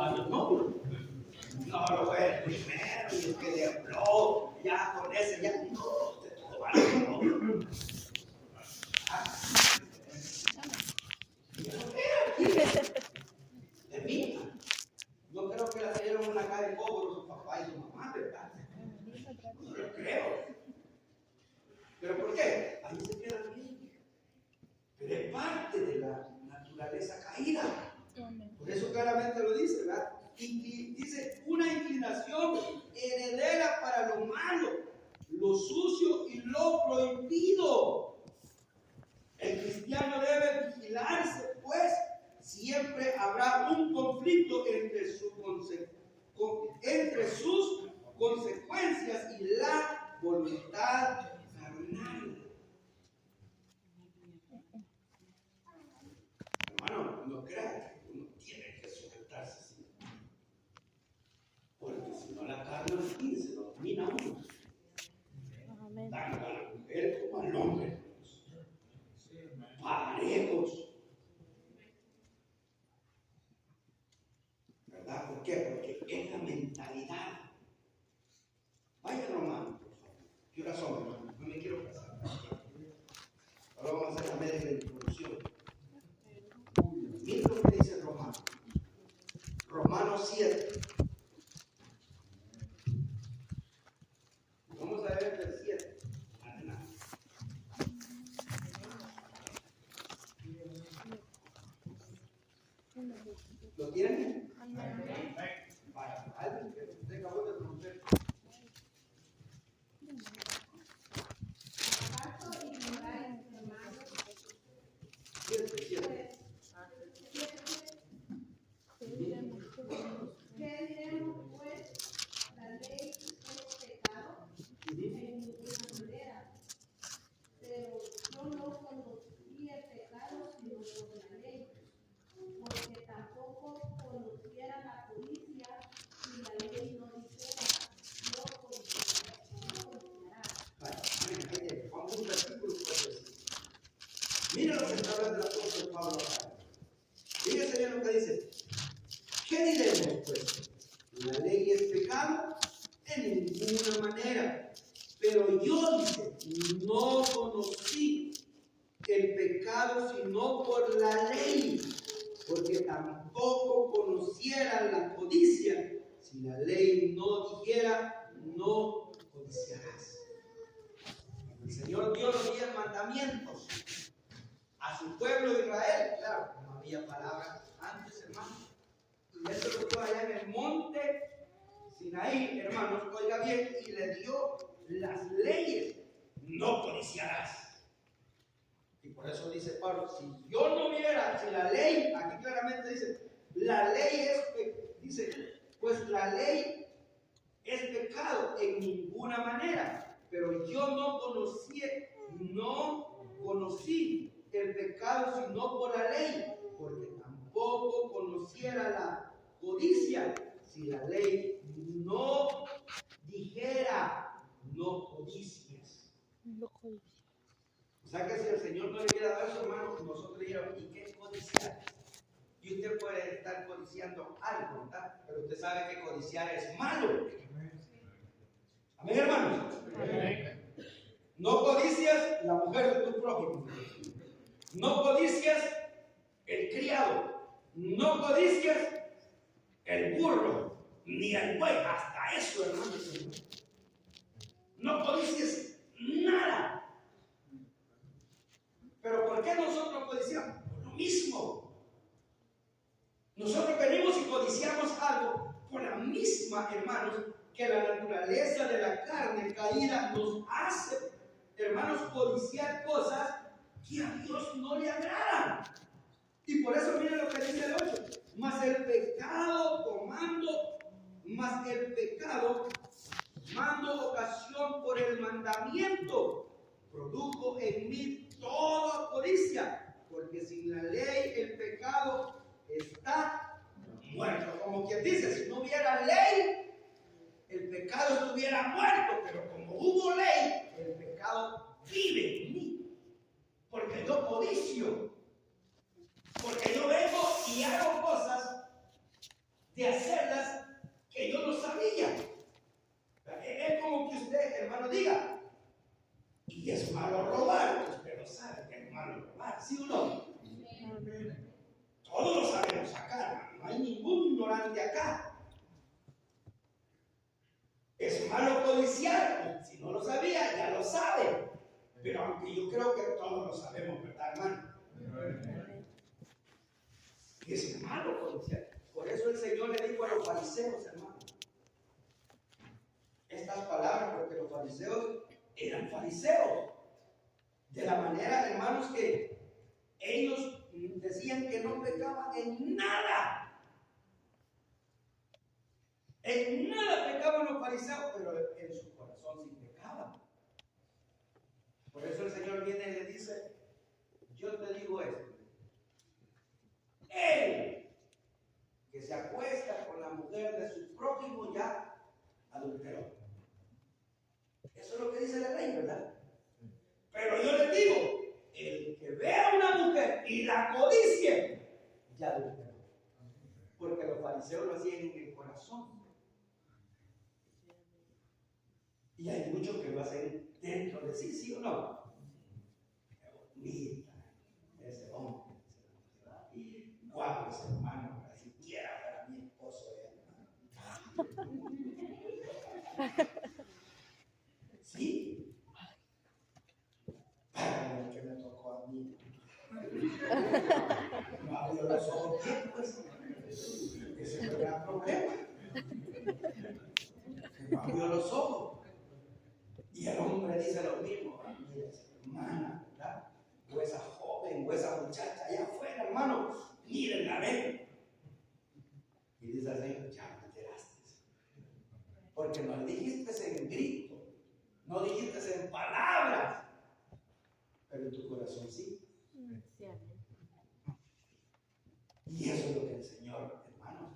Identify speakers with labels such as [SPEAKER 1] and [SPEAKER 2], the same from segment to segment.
[SPEAKER 1] hermano, no. No lo fue el primero y el que le habló, ya con ese, ya no, de todo varón. De mí. No creo que la salieron en la calle de cobro su papá y su mamá, ¿verdad? No lo creo. ¿Pero por qué? Ahí se queda bien. Pero es parte de la naturaleza caída. Por eso claramente lo dice, ¿verdad? Y dice, una inclinación heredera para lo malo, lo sucio y lo prohibido. El cristiano debe vigilarse, pues siempre habrá un conflicto entre sus consecuencias y la voluntad carnal. Hermano, no crea que uno tiene que sujetarse así. Porque si no, la carne se lo domina a uno. Tanto a la mujer como al hombre. Parejos. ¿Verdad? ¿Por qué? Porque es la mentalidad. Vaya Romano, por favor. ¿Qué horas son, hermano? No me quiero casar. Ahora vamos a hacer la media introducción. Miren lo que dice Romano. Romanos 7. Vamos a ver el 7. Adelante. ¿Lo tienen? Vaya, alguien que usted acabó de romper.
[SPEAKER 2] ¿Qué diremos pues? La ley es pecado en ninguna manera, pero yo no conocí el pecado sino por la ley, porque tampoco conociera la codicia si la ley no dijera, no codiciarás.
[SPEAKER 1] Vamos a un versículo fuerte. Mira lo que está hablando el apóstol Pablo acá. Fíjese bien lo que dice. ¿Qué diremos pues? La ley es pecado en ninguna manera. Pero yo, dice, no conocí el pecado sino por la ley, porque tampoco conociera la codicia si la ley no dijera, no codiciarás. El Señor dio los 10 mandamientos a su pueblo de Israel. Claro, no había palabras antes, hermanos. Y eso lo dio allá en el monte Sinaí, hermanos, oiga bien, y le dio las leyes. No codiciarás. Y por eso dice Pablo, si yo no viera, si la ley, aquí claramente dice, la ley dice, pues la ley es pecado en ninguna manera, pero yo no conocí el pecado sino por la ley, porque tampoco conociera la codicia si la ley no dijera, no codicies. O sea que si el Señor no le hubiera dado eso, hermano, nosotros diríamos, ¿y qué es codiciar? Y usted puede estar codiciando algo, ¿verdad? Pero usted sabe que codiciar es malo. Amén, hermanos. Amén. No codicias la mujer de tu prójimo. No codicias el criado. No codicias el burro, ni el buey. Hasta eso, hermanos. No codicias nada. Pero ¿por qué nosotros codiciamos? Por lo mismo. Nosotros venimos y codiciamos algo por la misma, hermanos, que la naturaleza de la carne caída nos hace, hermanos, codiciar cosas que a Dios no le agradan. Y por eso miren lo que dice el 8. Mas el pecado mando ocasión por el mandamiento, produjo en mí toda codicia, porque sin la ley el pecado está muerto. Como quien dice, si no hubiera ley, el pecado estuviera muerto, pero como hubo ley, el pecado vive en mí, porque yo codicio, porque yo vengo y hago cosas de hacerlas que yo no sabía. Es como que usted, hermano, diga, y es malo robar. Usted lo sabe que es malo robar, ¿sí o no? Todos lo sabemos acá, hermano. No hay ningún ignorante acá. Es malo codiciar. Si no lo sabía, ya lo sabe. Pero aunque yo creo que todos lo sabemos, ¿verdad, hermano? Es malo codiciar. Por eso el Señor le dijo a los fariseos, hermano, estas palabras, porque los fariseos eran fariseos. De la manera, hermanos, que ellos decían que no pecaban en nada. En nada pecaban los fariseos, pero en su corazón sí pecaban. Por eso el Señor viene y le dice, yo te digo esto. Él que se acuesta con la mujer de su prójimo ya adulteró. Eso es lo que dice la ley, ¿verdad? Pero yo les digo, el que vea a una mujer y la codicie, ya adulteró. Porque los fariseos lo hacían en el corazón. Y hay muchos que lo hacen dentro de sí, ¿sí o no? Qué bonita ese hombre. Guapo ese hermano, para siquiera para mi esposo. Sí. Para el que me tocó a mí. No abrió los ojos bien, pues. Ese es el gran problema. No abrió los ojos. Y el hombre dice lo mismo. Mira, esa hermana, ¿verdad? O esa joven, o esa muchacha allá afuera, hermano. Mírenla, ven. Y dice al Señor, ya me enteraste. Porque no dijiste en grito, no dijiste en palabras, pero en tu corazón sí. Y eso es lo que el Señor, hermanos,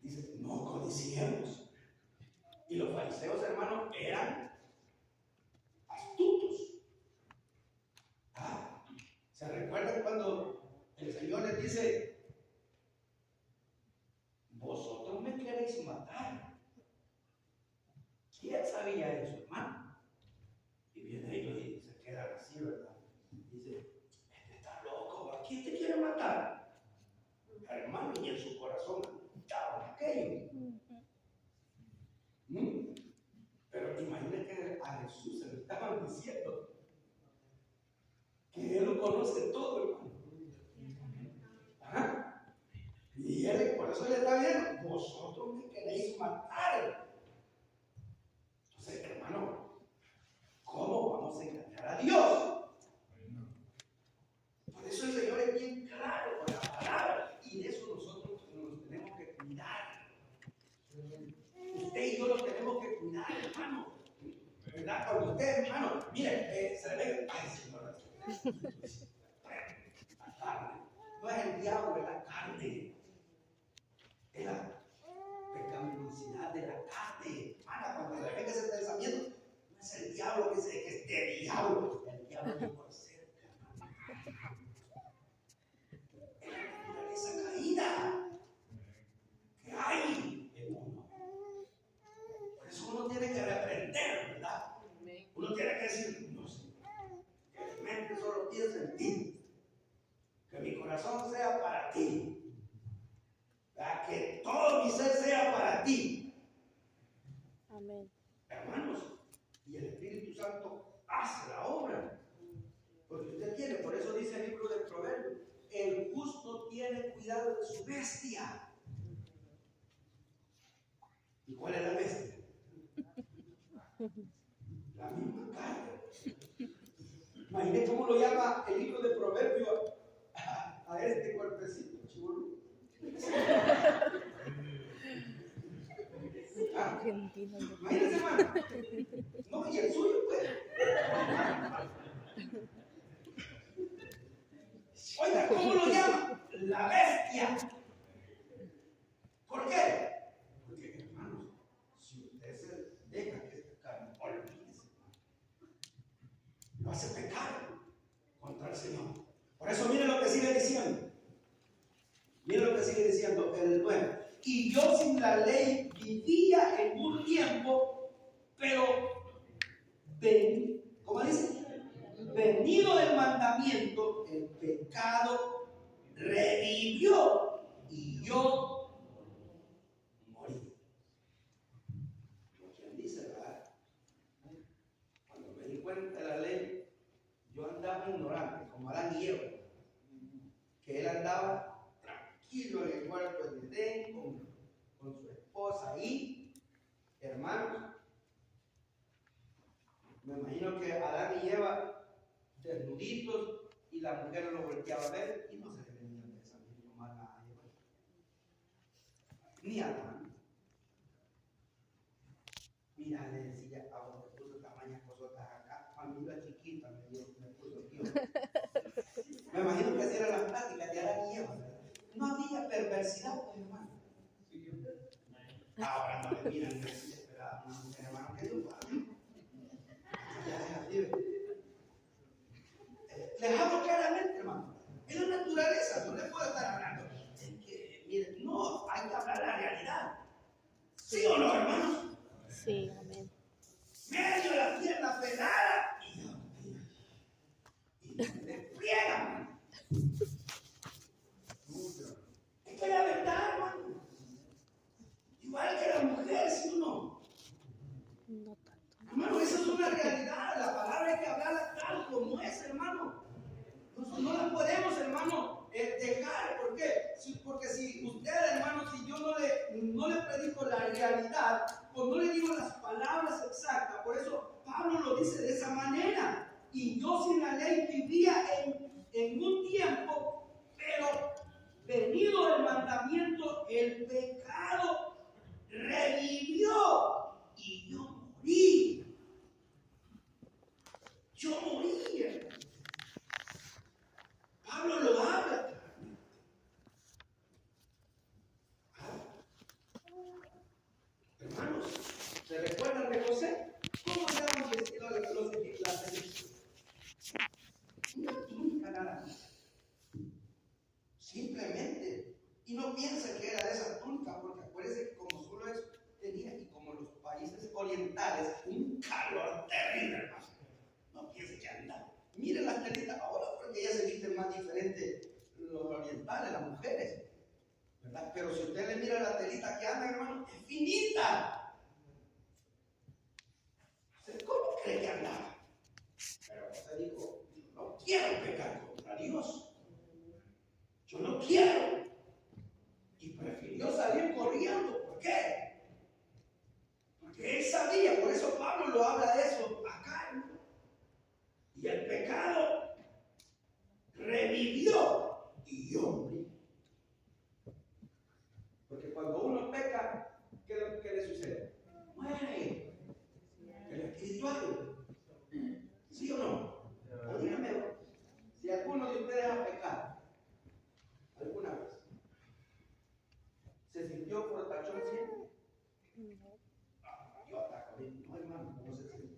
[SPEAKER 1] dice, no codiciemos. Y los fariseos, hermanos, eran astutos. ¿Se recuerdan cuando el Señor les dice, vosotros me queréis matar? ¿Quién sabía eso, hermano? Y viene ellos y se quedan así, ¿verdad? Dice, este está loco, ¿a quién te quiere matar? Hermano, y en su corazón estaban aquellos. Pero imagínate que a Jesús se le estaban diciendo que Él lo conoce todo, hermano. Ajá. Y Él, por eso le está viendo, vosotros me queréis matar. Entonces, hermano, ¿cómo vamos a engañar a Dios? Por eso el Señor es bien claro con la palabra. Y de eso nosotros nos tenemos que cuidar. Usted y yo nos tenemos que cuidar, hermano. ¿Verdad? Porque usted, hermano, mire, se le ve, ay, Señor, la carne. No es el diablo, es la carne. Es la pecaminosidad de la carne. Hermana, cuando le venga ese pensamiento, no es el diablo que dice que es de diablo. El diablo es por cerca, hermano. Es la naturaleza caída que hay en uno. Por eso uno tiene que reprender, ¿verdad? Uno tiene que decir, no sé, que mi mente solo piensa en ti, que mi corazón sea para ti, para que todo mi ser sea para ti.
[SPEAKER 3] Amén.
[SPEAKER 1] Hermanos, y el Espíritu Santo hace la obra, porque usted tiene, por eso dice el libro del Proverbio, el justo tiene cuidado de su bestia. ¿Y cuál es la bestia? La misma carne. Imagínate cómo lo llama el libro de Proverbio a este cuerpecito, chibolo. Imagínense, hermano. No, y el suyo, pues. Oiga, ¿cómo lo llama? La bestia. ¿Por qué? Porque, hermanos, si usted se deja que esta carne, olvídese, lo hace pecar contra el Señor. Por eso miren lo que sigue diciendo. Mira lo que sigue diciendo el 9. Y yo sin la ley vivía en un tiempo, pero ¿cómo dice? Venido del mandamiento, el pecado revivió y yo morí. ¿Quién dice, verdad? Cuando me di cuenta de la ley, yo andaba ignorante, como Adán y Eva, que él andaba tranquilo en el huerto de Edén con su esposa ahí, hermanos. Me imagino que Adán y Eva desnuditos y la mujer lo volteaba a ver y no se le venía de esa misma mala a Eva ni a Adán. Mira, le decía, ahora me puso tamañas cosotas acá, familia chiquita, me puso aquí. Me imagino que así eran las pláticas de Adán y Eva. No había perversidad, pues, hermano. Ahora no le miran desesperada, hermano, que Dios guarde. Les hablo claramente, hermano. Es la naturaleza, no les puedo estar hablando. Es que, miren, no, hay que hablar la realidad. ¿Sí o no, hermanos?
[SPEAKER 3] Sí, amén.
[SPEAKER 1] Medio la pierna pelada y me despliegan. Es que la verdad, hermano. Igual que la mujer, ¿sí o no?
[SPEAKER 3] No tanto.
[SPEAKER 1] Hermano, esa es una realidad. La palabra hay que hablarla tal como es, hermano. No la podemos, hermano, dejar. ¿Por qué? Porque si usted, hermano, si yo no le predico la realidad, pues no le digo las palabras exactas. Por eso Pablo lo dice de esa manera. Y yo sin la ley vivía en un tiempo, pero venido del mandamiento, el pecado revivió y yo morí. Yo morí, hermano. Pablo lo habla. Hermanos, ¿se recuerdan de José? ¿Cómo andaban vestidos los egipcios? Una túnica nada más. Simplemente. Y no piensen que era de esa túnica, porque acuérdense que como solo eso tenía, y como los países orientales, un calor terrible, hermano. No piensen que andaba. Miren las telitas ahora, porque ya se visten más diferente los orientales, las mujeres, ¿verdad? Pero si usted le mira la telita que anda, hermano, es finita. ¿Cómo cree que andaba? Pero usted dijo, yo no quiero pecar contra Dios. Yo no quiero. Y prefirió salir corriendo. ¿Por qué? Porque él sabía, por eso Pablo lo habla de eso acá, hermano. Y el pecado revivió y yo morí. Porque cuando uno peca, ¿qué le sucede? Muere. El espiritual. ¿Sí o no? Dígame, si alguno de ustedes ha pecado alguna vez, ¿se sintió por tachón siempre?
[SPEAKER 3] No.
[SPEAKER 1] Yo ataco, no, hermano, ¿cómo se siente?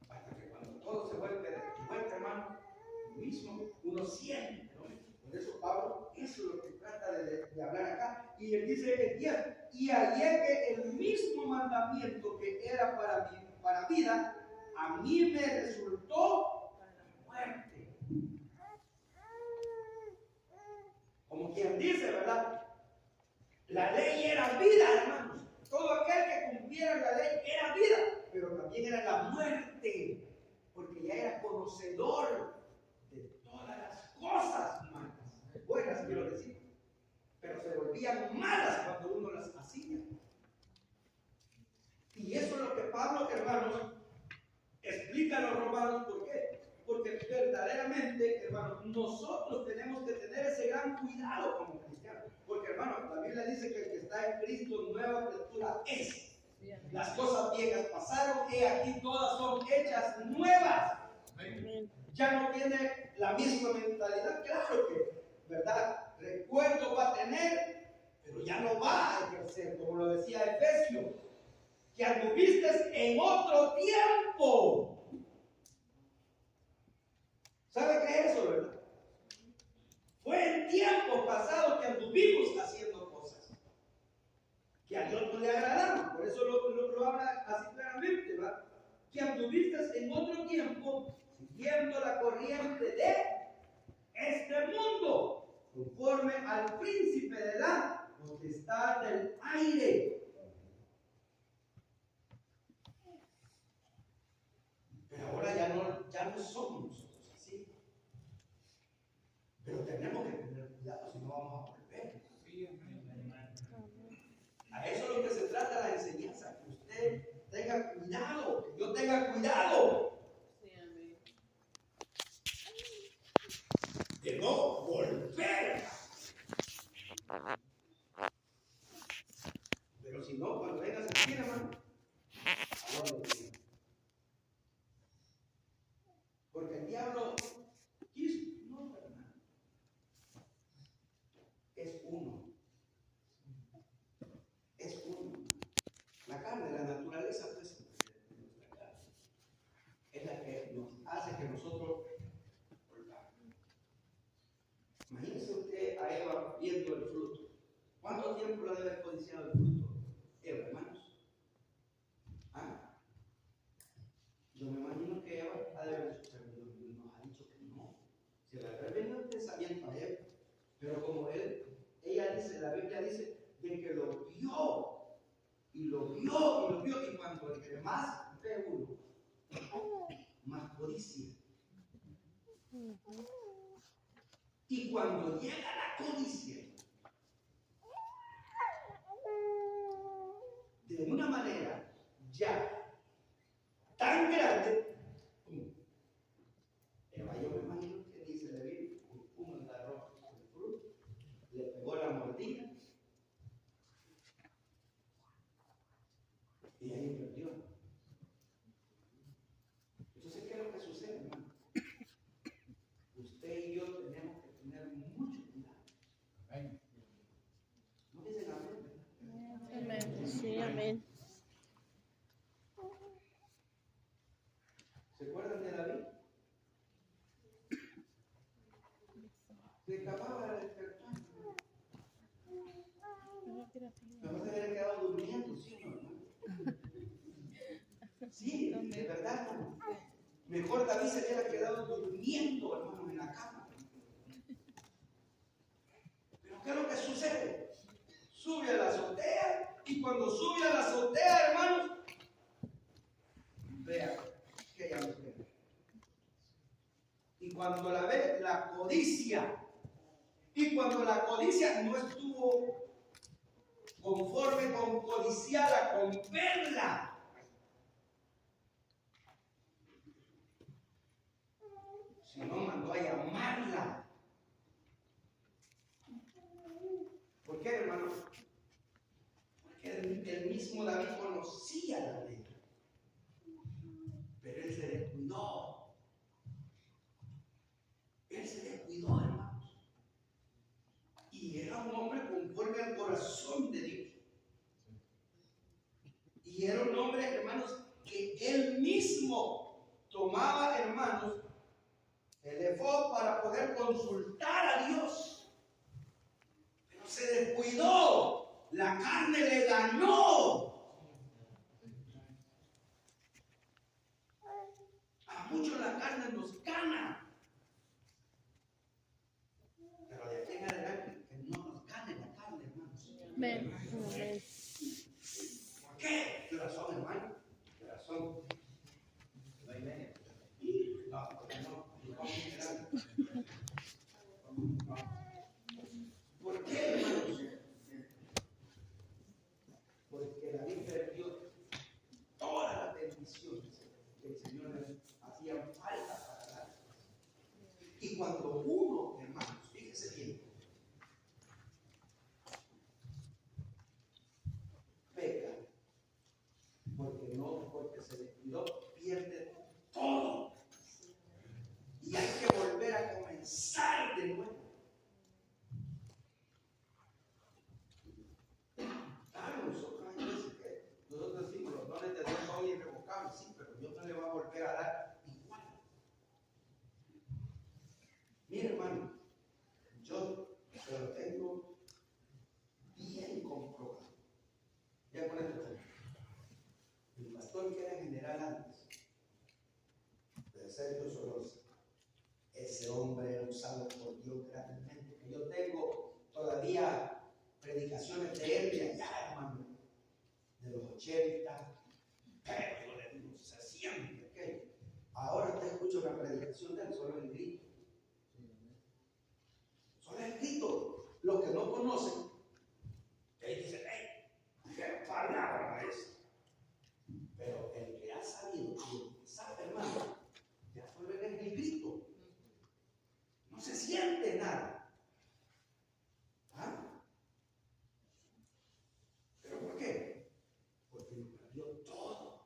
[SPEAKER 1] Hasta que cuando todo se vuelve de vuelta, hermano, mismo uno siente, ¿no? Por eso Pablo, eso es lo que trata de hablar acá. Y él dice el 10, y hallé que el mismo mandamiento que era para vida, a mí me resultó muerte. Como quien dice, ¿verdad? La ley era vida, hermanos. Todo aquel que cumpliera la ley era vida, pero también era la muerte, porque ya era conocedor de todas las cosas malas. Buenas, quiero decir, pero se volvían malas cuando uno las hacía. Y eso es lo que Pablo, hermanos, explica a los romanos. ¿Por qué? Porque verdaderamente, hermanos, nosotros tenemos que tener ese gran cuidado como cristianos. Porque, hermanos, la Biblia dice que el que está en Cristo, nueva criatura es. Las cosas viejas pasaron, y aquí todas son hechas nuevas.
[SPEAKER 3] Amén.
[SPEAKER 1] Ya no tiene la misma mentalidad, claro que, ¿verdad? Recuerdo va a tener, pero ya no va a ejercer, como lo decía Efesios, que anduviste en otro tiempo. ¿Sabe qué es eso, verdad? Fue en tiempos pasados que anduvimos haciendo cosas que a Dios no le agradaron. Por eso lo habla así claramente, ¿verdad? Que anduviste en otro tiempo siguiendo la corriente de este mundo, conforme al príncipe de la potestad del aire. Pero ahora ya no somos nosotros así. Pero tenemos que tener cuidado si no vamos a volver. A eso es lo que se trata la enseñanza, que usted tenga cuidado, que yo tenga cuidado de no volver. Pero si no, cuando venga a sentir, hermano, ahora lo tiene. Porque el diablo quiso, no, hermano, es uno. Es uno. La carne, la naturaleza, pues, de nuestra carne, es la que nos hace que nosotros volvamos. Imagínese usted a Eva viendo el fruto. ¿Cuánto tiempo lo debe haber codiciado el fruto Eva, hermanos? ¿Ah? Yo me imagino que Eva ha de haber dicho, pero nos ha dicho que no. Se le habrá venido el pensamiento a Eva. Pero como ella dice, la Biblia dice, de que lo vio. Y lo vio, y cuando entre más ve uno, más codicia. Y cuando llega la codicia, de una manera ya tan grande, Eva, yo me imagino que dice la Biblia, uno agarró el fruto, le pegó la mordida y ahí perdió. Entonces, ¿qué es lo que sucede, hermano? Usted y yo tenemos que tener mucho cuidado. ¿No dicen amén, verdad?
[SPEAKER 3] Amén. Sí, amén.
[SPEAKER 1] ¿Se acuerdan de David? Se acababa de despertar. Mejor se hubiera quedado durmiendo, ¿sí o no, hermano? Sí, de verdad, hermano. Mejor David se hubiera quedado durmiendo, hermano, en la cama. Pero ¿qué es lo que sucede? Sube a la azotea, y cuando sube a la azotea, hermanos, vea que ella lo ve. Y cuando la ve, la codicia. Y cuando la codicia no estuvo conforme con codiciarla, con verla, sino mandó a llamarla. ¿Por qué, hermano? Porque el mismo David conocía la ley, pero él se descuidó. Él se descuidó, hermanos. Y era un hombre conforme al corazón de Dios. Y era un hombre, hermanos, que él mismo tomaba, hermanos, el efod para poder consultar a Dios. Pero se descuidó. La carne le ganó. A muchos la carne nos gana. Pero de aquí en adelante, que no nos gane la carne, hermanos.
[SPEAKER 3] Amén. Amén.
[SPEAKER 1] ¿Por qué? ¿Qué razón, hermano? ¿Qué razón? No hay media. ¿Por qué, hermanos? Porque David perdió todas las bendiciones que el Señor le hacía falta para dar. Y cuando uno, hermanos, fíjese bien, grandemente. Que yo tengo todavía predicaciones de él de allá, hermano, de los 80, pero yo le digo, se siente que ahora te escucho una predicación de él solo en grito. Solo en grito. Los que no conocen, él dice, ¡hey! ¡Qué palabra es! Pero el que ha sabido, el que sabe, hermano, ya solo en el grito. No se siente nada. ¿Ah? ¿Pero por qué? Porque lo perdió todo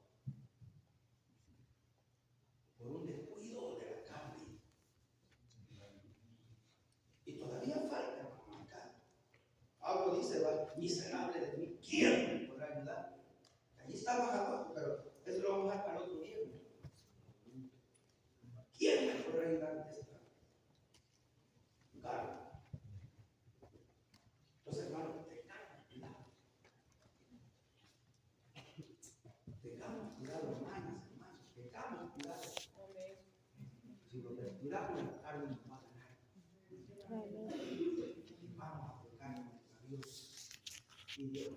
[SPEAKER 1] por un descuido de la carne. Y todavía falta, hermano, acá. Pablo dice, va, miserable de mí, ¿quién me podrá ayudar? Allí está más abajo, pero eso lo vamos a dejar para otro día. ¿Quién me podrá ayudar en esta carne? Entonces, hermano, tengamos cuidado. Tengamos cuidado, hermanos. Tengamos cuidado. Si lo descuidamos, la carne nos va a ganar. Y vamos a tocar a Dios. Y Dios